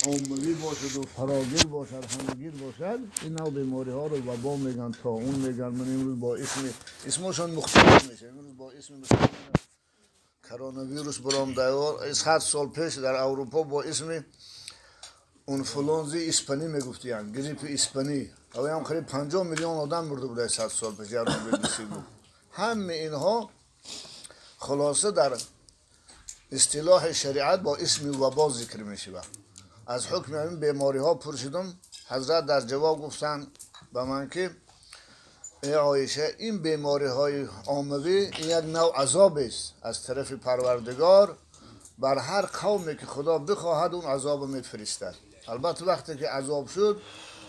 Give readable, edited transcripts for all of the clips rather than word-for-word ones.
عمومی باشد و فراگیر باشد همگیر باشد این نوع بیماری ها رو وبا میگن طاعون میگن. من امروز با اسمشون مختلف میشه. امروز با اسم مثلا کرونا ویروس برام دیوار 100 سال پیش در اروپا با اسم انفلونزی اسپانی میگفتیان، گریپ اسپانی. اولی هم قریب 50 میلیون آدم مرده بوده 100 سال پیش. همه اینها خلاصه در اصطلاح شریعت با اسم وبا ذکر میشه. از حکم این بیماری ها پرسیدم، حضرت در جواب گفتن به من که ای عایشه این بیماری های عاموی این یک نوع عذاب است از طرف پروردگار بر هر قومی که خدا بخواهد اون عذاب میفرستد. البته وقتی که عذاب شد،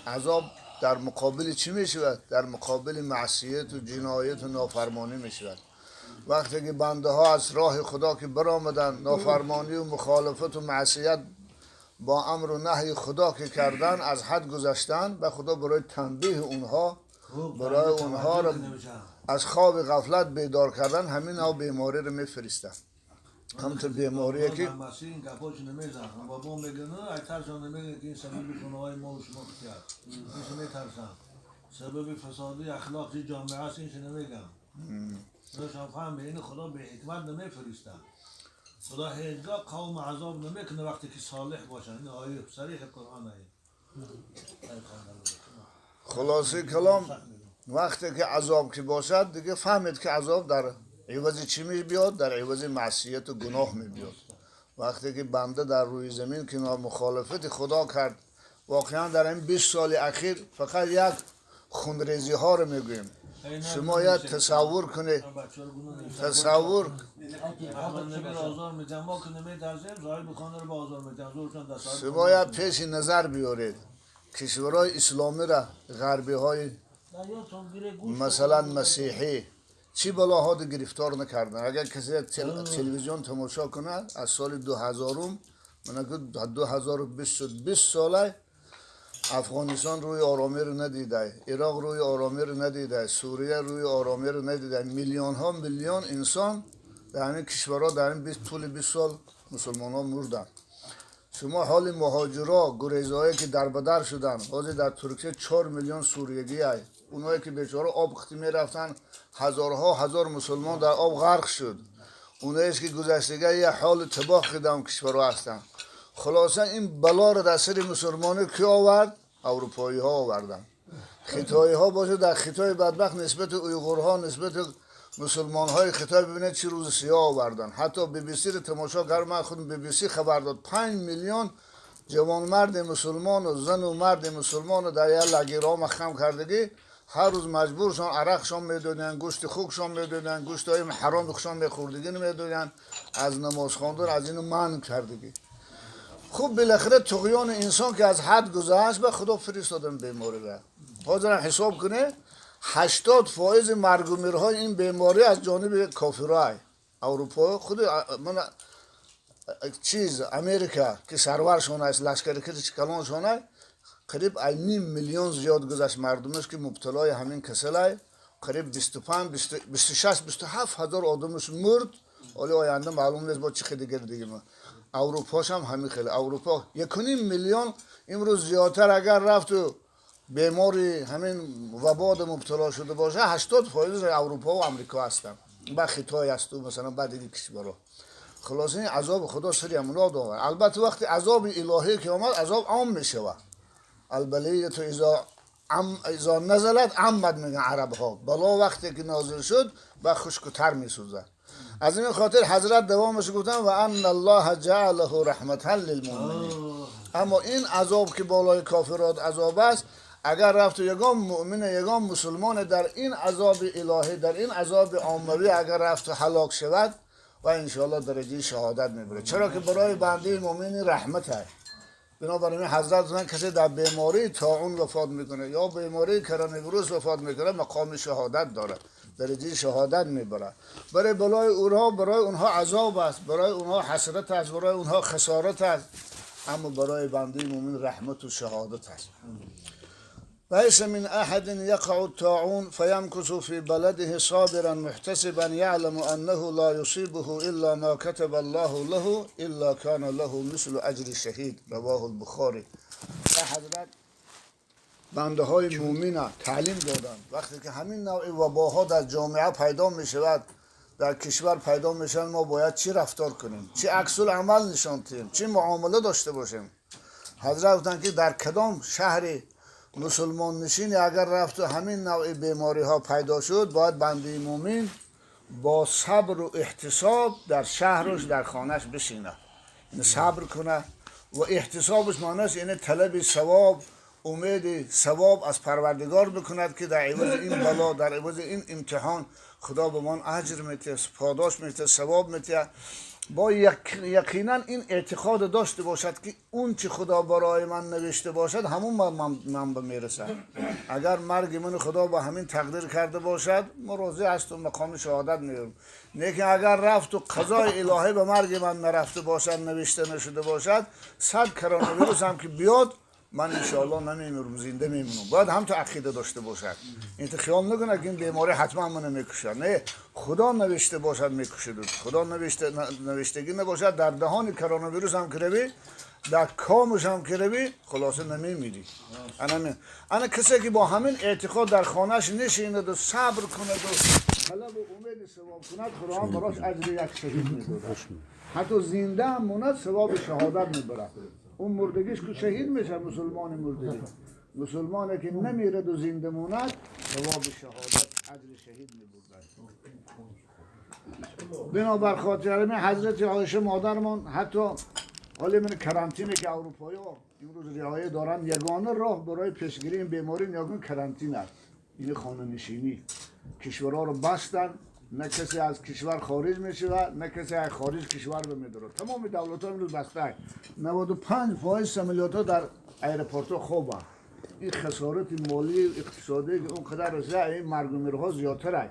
عذاب در مقابل چی میشود؟ در مقابل معصیت و جنایت و نافرمانی میشود. وقتی که بنده ها از راه خدا که برآمدن، نافرمانی و مخالفت و معصیت با امر و نهی خدا که کردن، از حد گذشتن، به خدا برای تنبیه اونها، برای اونها رو از خواب غفلت بیدار کردن، همین نوع بیماری رو میفرستن. همونطور بیماریه که سبب فسادی اخلاقی جامعه است اینش نمیگم. داشتم فهم به این خدا به حکمت نمیفرسته. خدا هیچگاه قوم عذاب نمیکنه وقتی که صالح باشن. این آیه صریح قرآن است. خلاصه کلام وقتی که عذاب که باشد دیگه فهمید که عذاب در عوض چی می بیاد؟ در عوض معصیت و گناه می بیاد. وقتی که بنده در روی زمین کنار مخالفت خدا کرد، واقعا در این 20 سال اخیر فقط یک خونریزی ها رو میگویم. شما یک تصور کنه، تصور شما یک پیش نظر بیارید کشورهای اسلامی را، غربی های مثلا مسیحی چی بلاها رو گرفتار نکردن. اگر کسی تلویزیون تماشا کنه از سال 2000 من 2020 ساله افغانستان روی آرامی رو ندیده، عراق روی آرامی رو ندیده، سوریه روی آرامی رو ندیده. میلیون ها میلیون انسان در این کشورها در این طول 20 سال مسلمان ها مردن. شما حال مهاجرا، گریزهایی که در بدر شدن، حاضر در ترکیه 4 میلیون سوریگی هست. اونایی که بیچاره آب خطی می رفتن، هزارها هزار مسلمان در آب غرق شد. اونایی که گذشتگی یه حال تباه خدام کشورها هستن. خلاصه این بلا رو در سر مسلمانی کی آورد؟ اروپایی ها آوردن. خطایی ها باشه در خطای بدبخت نسبت اویغورها، نسبت مسلمان های خطای ببینید چی روز سیاه آوردن. حتی بی بی سی رو تماشا کردم، من خود بی بی سی خبر داد 5 میلیون جوان مرد مسلمان و زن و مرد مسلمان رو در یه لگیرها مخم کردگی هر روز مجبورشان عرقشان میدادن، گوشت خوکشان میدادن، گوشت های حرام بخشان میخوردگی نمیدادن، از نماز خواندن از اینو منع کردگی. خوب بالاخره طغیان انسان که از حد گذشت به خدا فرستادن بیماری را. حاضر حساب کنه 80% مرگ و میرهای این بیماری از جانب کافرای اروپا. خود من امریکا که سرورشون است، لشکری که کلانشون است، قریب 9 میلیون زیاد گذشت مردمش که مبتلای همین کسل، قریب 25 26 27 هزار آدمش مرد. ولی آینده معلوم نیست با چه دیگر دیگه. اروپاش هم همین خیلی. اروپا 1.5 میلیون امروز زیادتر اگر رفت و بیماری همین وباد مبتلا شده باشه 80% اروپا و امریکا هستن. با خطای است و مثلا بعد دیگه کشورها. خلاصه این عذاب خدا سری امنا داره. البته وقتی عذاب الهی که آمد عذاب عام میشه. البلیه تو اذا نزلت عمد میگن عرب ها. بلا وقتی که نازل شد با خشک‌تر میسوزه. از این خاطر حضرت دوامش گفتن و ان الله جعله رحمتا للمؤمنین. اما این عذاب که بالای کافرات عذاب است، اگر رفت یگان مؤمن یگان مسلمان در این عذاب الهی، در این عذاب عاموی اگر رفت هلاک شود و انشاءالله درجه شهادت میبره. چرا که برای بنده مؤمن رحمت است. بنابراین حضرت گفتن کسی در بیماری طاعون وفات میکنه یا بیماری کرونا ویروس وفات میکنه مقام شهادت داره، درجه شهادت میبره. برای برای اونها عذاب است، برای اونها حسرت است، برای اونها خسارت است. اما برای بنده مومن رحمت و شهادت است. ليس من أحد يقع الطاعون فيمكث في بلده صابرا محتسبا يعلم أنه لا يصيبه إلا ما كتب الله له إلا كان له مثل أجر الشهيد. رواه البخاری. حضرت بنده های مومن تعلیم دادند وقتی که همین نوع وباها در جامعه پیدا می شود، در کشور پیدا می شود، ما باید چی رفتار کنیم، چی عکس العمل نشان دهیم، چی معامله داشته باشیم. حضرت گفتند که در کدام شهر مسلمان نشینی اگر رفت و همین نوع بیماری ها پیدا شد، باید بنده مومن با صبر و احتساب در شهرش در خانهش بشینه، یعنی صبر کنه و احتسابش معنیش یعنی طلب ثواب، امید ثواب از پروردگار بکند که در عوض این بلا، در عوض این امتحان خدا به من اجر میده، پاداش میده، ثواب میده. با یقینا این اعتقاد داشته باشد که اون چی خدا برای من نوشته باشد همون من به میرسه. اگر مرگ من خدا با همین تقدیر کرده باشد ما راضی هستم، مقام شهادت میرم. لیکن اگر رفت و قضای الهی به مرگ من نرفته باشد، نوشته نشده باشد، 100 کرونا ویروس هم که بیاد من انشاءالله نمیمیرم، زنده میمونم. باید هم تو عقیده داشته باشد. این خیال نکنه که این بیماری حتما منو میکشه. نه، خدا نوشته باشد میکشه. خدا نوشتگی نباشد در دهان کرونا ویروس هم کروی، در کامش هم کروی، خلاصه نمیمیری. انا کسی که با همین اعتقاد در خانهش نشیند و صبر کند و طلب و امید ثواب کند، خدا هم براش اجر یک شهید میدهد. حتی زنده هم موند ثواب شهادت میبرد. اون مردگیش که شهید میشه، مسلمان مردگی، مسلمانی که نمیرد و زنده موند ثواب شهادت اجر شهید میبرد. بنابر خاطر همین حضرت عایشه مادرمان حتی حالی من کرانتینی که اروپایی ها امروز رعایت دارن، یگانه راه برای پیشگیری این بیماری نیاکن کرانتین است، این خانه نشینی. کشورها رو بستن، نه کسی از کشور خارج میشه و نه کسی از خارج کشور رو میداره. تمام دولت ها امروز بسته. 95% سمالیات در ایرپورت ها خوبه. این خسارت مالی اقتصادی که اون قدر رسیده، این مرگ و میرها زیادتره.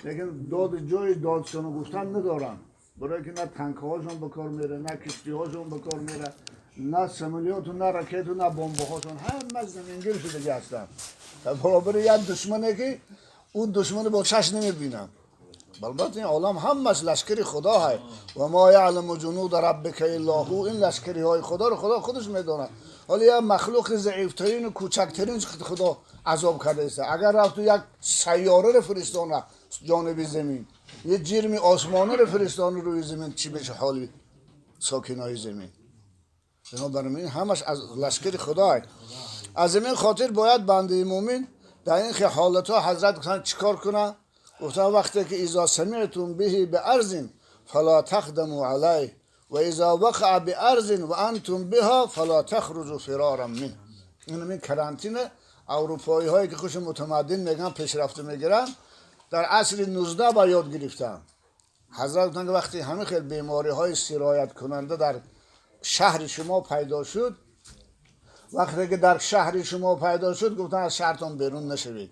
لیکن جای دادستان گفتن ندارن، برای که نه تانک هاشون به کار میره، نه کشتی هاشون به کار میره، نه سمالیات و نه راکت و نه بمب هاشون، همه زمینگیر شده هستن. برابر یک دشمنه که اون دشمن با چشم نمیبینم. البته این عالم همش لشکر خدا های و ما یعلم جنود ربک الا هو. این لشکری های خدا رو خدا خودش میدونه. حالا یه مخلوق ضعیفترین و کوچکترین خدا عذاب کرده است. اگر رفت تو یک سیاره رو فرستانه جانب زمین، یه جرم آسمانی رو فرستانه روی زمین، چی بشه حالی ساکنای زمین؟ بنابراین همش از لشکر خدا های. از این خاطر باید بنده مومن در این حالت ها حضرت گفتن چیکار کنه؟ گفتن وقتی که اذا سمعتم به بارض فلا تقدموا علیه و اذا وقع بارض و انتم بها فلا تخرجوا فرارا منه. این کرانتین اروپایی هایی که خوش متمدن میگن پیشرفته میگیرن در عصر 19 با یاد گرفتن. حضرت گفتن که وقتی همه خیلی بیماری های سرایت کننده در شهر شما پیدا شد، وقتی که در شهر شما پیدا شد گفتن از شهرتان بیرون نشوید.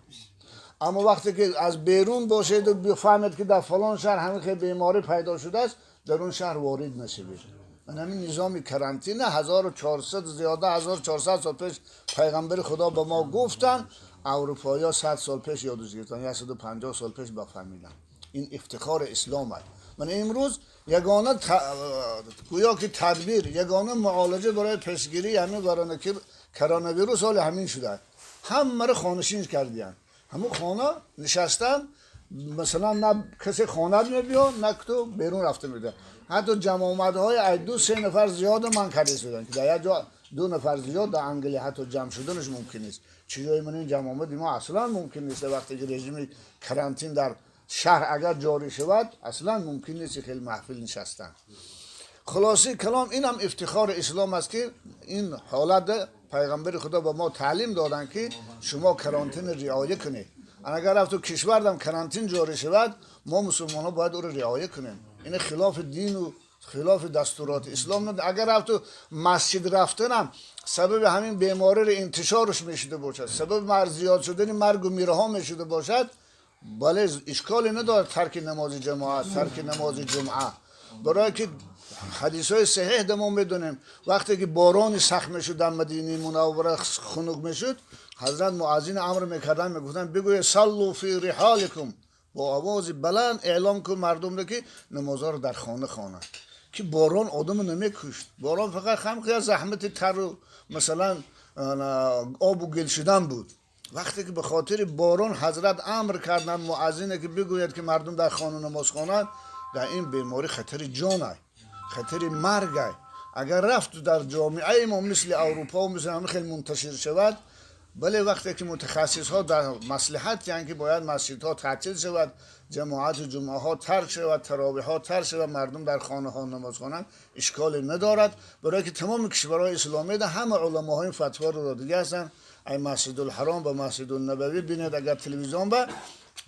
اما وقتی که از بیرون باشید و بفهمید که در فلان شهر همین خیلی بیماری پیدا شده است، در اون شهر وارد نشوید. من همین نظام کرانتین 1400 زیاده 1400 سال پیش پیغمبر خدا به ما گفتن، اروپایی ها 100 سال پیش یادش گرفتن یا 150 سال پیش بفهمیدن. این افتخار اسلام است. من امروز یگانه گویا که تدبیر، یگانه معالجه برای پیشگیری همین برای که کرونا ویروس حال همین شده. همه رو خانشین کردن. همون خانه نشستن، مثلا نه کسی خانه نمیاد نه تو بیرون رفته میده. حتی جمع آمدهای 2-3 نفر زیاد من کرده شدن که در یک جا 2 نفر زیاد در انگلی حتی جمع شدنش ممکن نیست. چیزای من این جمع آمد ما اصلا ممکن نیست. وقتی که رژیم کرانتین در شهر اگر جاری شود اصلا ممکن نیست خیلی محفل نشستن. خلاصه کلام این هم افتخار اسلام است که این حالت پیغمبر خدا به ما تعلیم دادن که شما کرانتین رعایت کنید. اگر رفت تو کشور دم کرانتین جاری شود ما مسلمان ها باید او رو رعایت کنیم. این خلاف دین و خلاف دستورات اسلام نه. اگر رفت تو مسجد رفتنم سبب همین بیماری رو انتشارش میشده باشد، سبب مرگ زیاد شدن مرگ و میره ها میشده باشد، بله اشکالی نداره ترک نماز جماعت، ترک نماز جمعه. برای که حدیث های صحیح دمون میدونیم وقتی که باران سخت میشد در مدینه منوره خنک میشد حضرت مؤذن امر میکردن میگفتن بگوی صلوا فی رحالکم با آواز بلند اعلام کن مردم رو که نمازها رو در خانه خوانند که باران آدم نمیکشت باران فقط خم زحمت تر و مثلا آب و گل شدن بود وقتی که به خاطر باران حضرت امر کردن مؤذن که بگوید که مردم در خانه نماز خوانند در این بیماری خطر جان است خطر مرگ است اگر رفت در جامعه ما مثل اروپا و مثل همه خیلی منتشر شود بله وقتی که متخصص ها در مصلحت یعنی که باید مسجد ها تعطیل شود جماعت جمعه ها ترک شود تراویح ها ترک شود مردم در خانه ها نماز خوانند اشکال ندارد برای که تمام کشورهای اسلامی در همه علما ها این فتوا رو داده هستند ای مسجد الحرام و مسجد النبوی بینید اگر تلویزیون با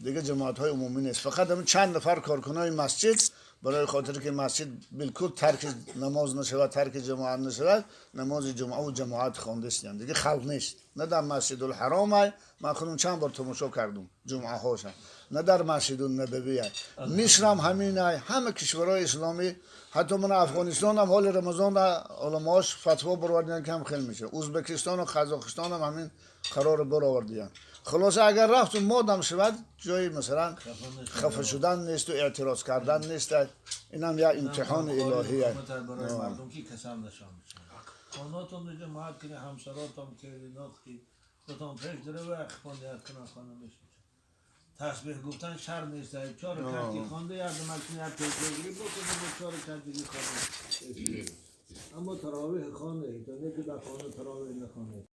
دیگه جماعت های عمومی نیست فقط هم چند نفر کارکنای مسجد برای خاطر که مسجد بالکل ترک نماز نشود ترک جماعت نشود نماز جمعه و جماعت خوانده است دیگه خلق نیست نه در مسجد الحرام ای من خودم چند بار تماشا کردم جمعه هاش نه در مسجد النبوی ای مصر هم همین ای همه کشورهای اسلامی حتی من افغانستان هم حال رمضان علماش فتوا برآوردن که هم خیلی میشه ازبکستان و قزاقستان هم همین قرار برآوردن خلاصه اگر رفتم مادم شود جای مثلا خفه شدن نیست و اعتراض کردن نیست این هم یک امتحان الهی است برای مردم که کسان نشان میشه خاناتون دیگه جماعت کنه همسراتون که ناختی دوتان پیش داره و اخوانده کنه خانه میشه تسبیح گفتن شرم نیست چهار کردی خوانده یادم کنه هر پیش بگیری بکنه چهار کردی خانه اما تراویح خانه تا نه که در خانه تراویح نخانه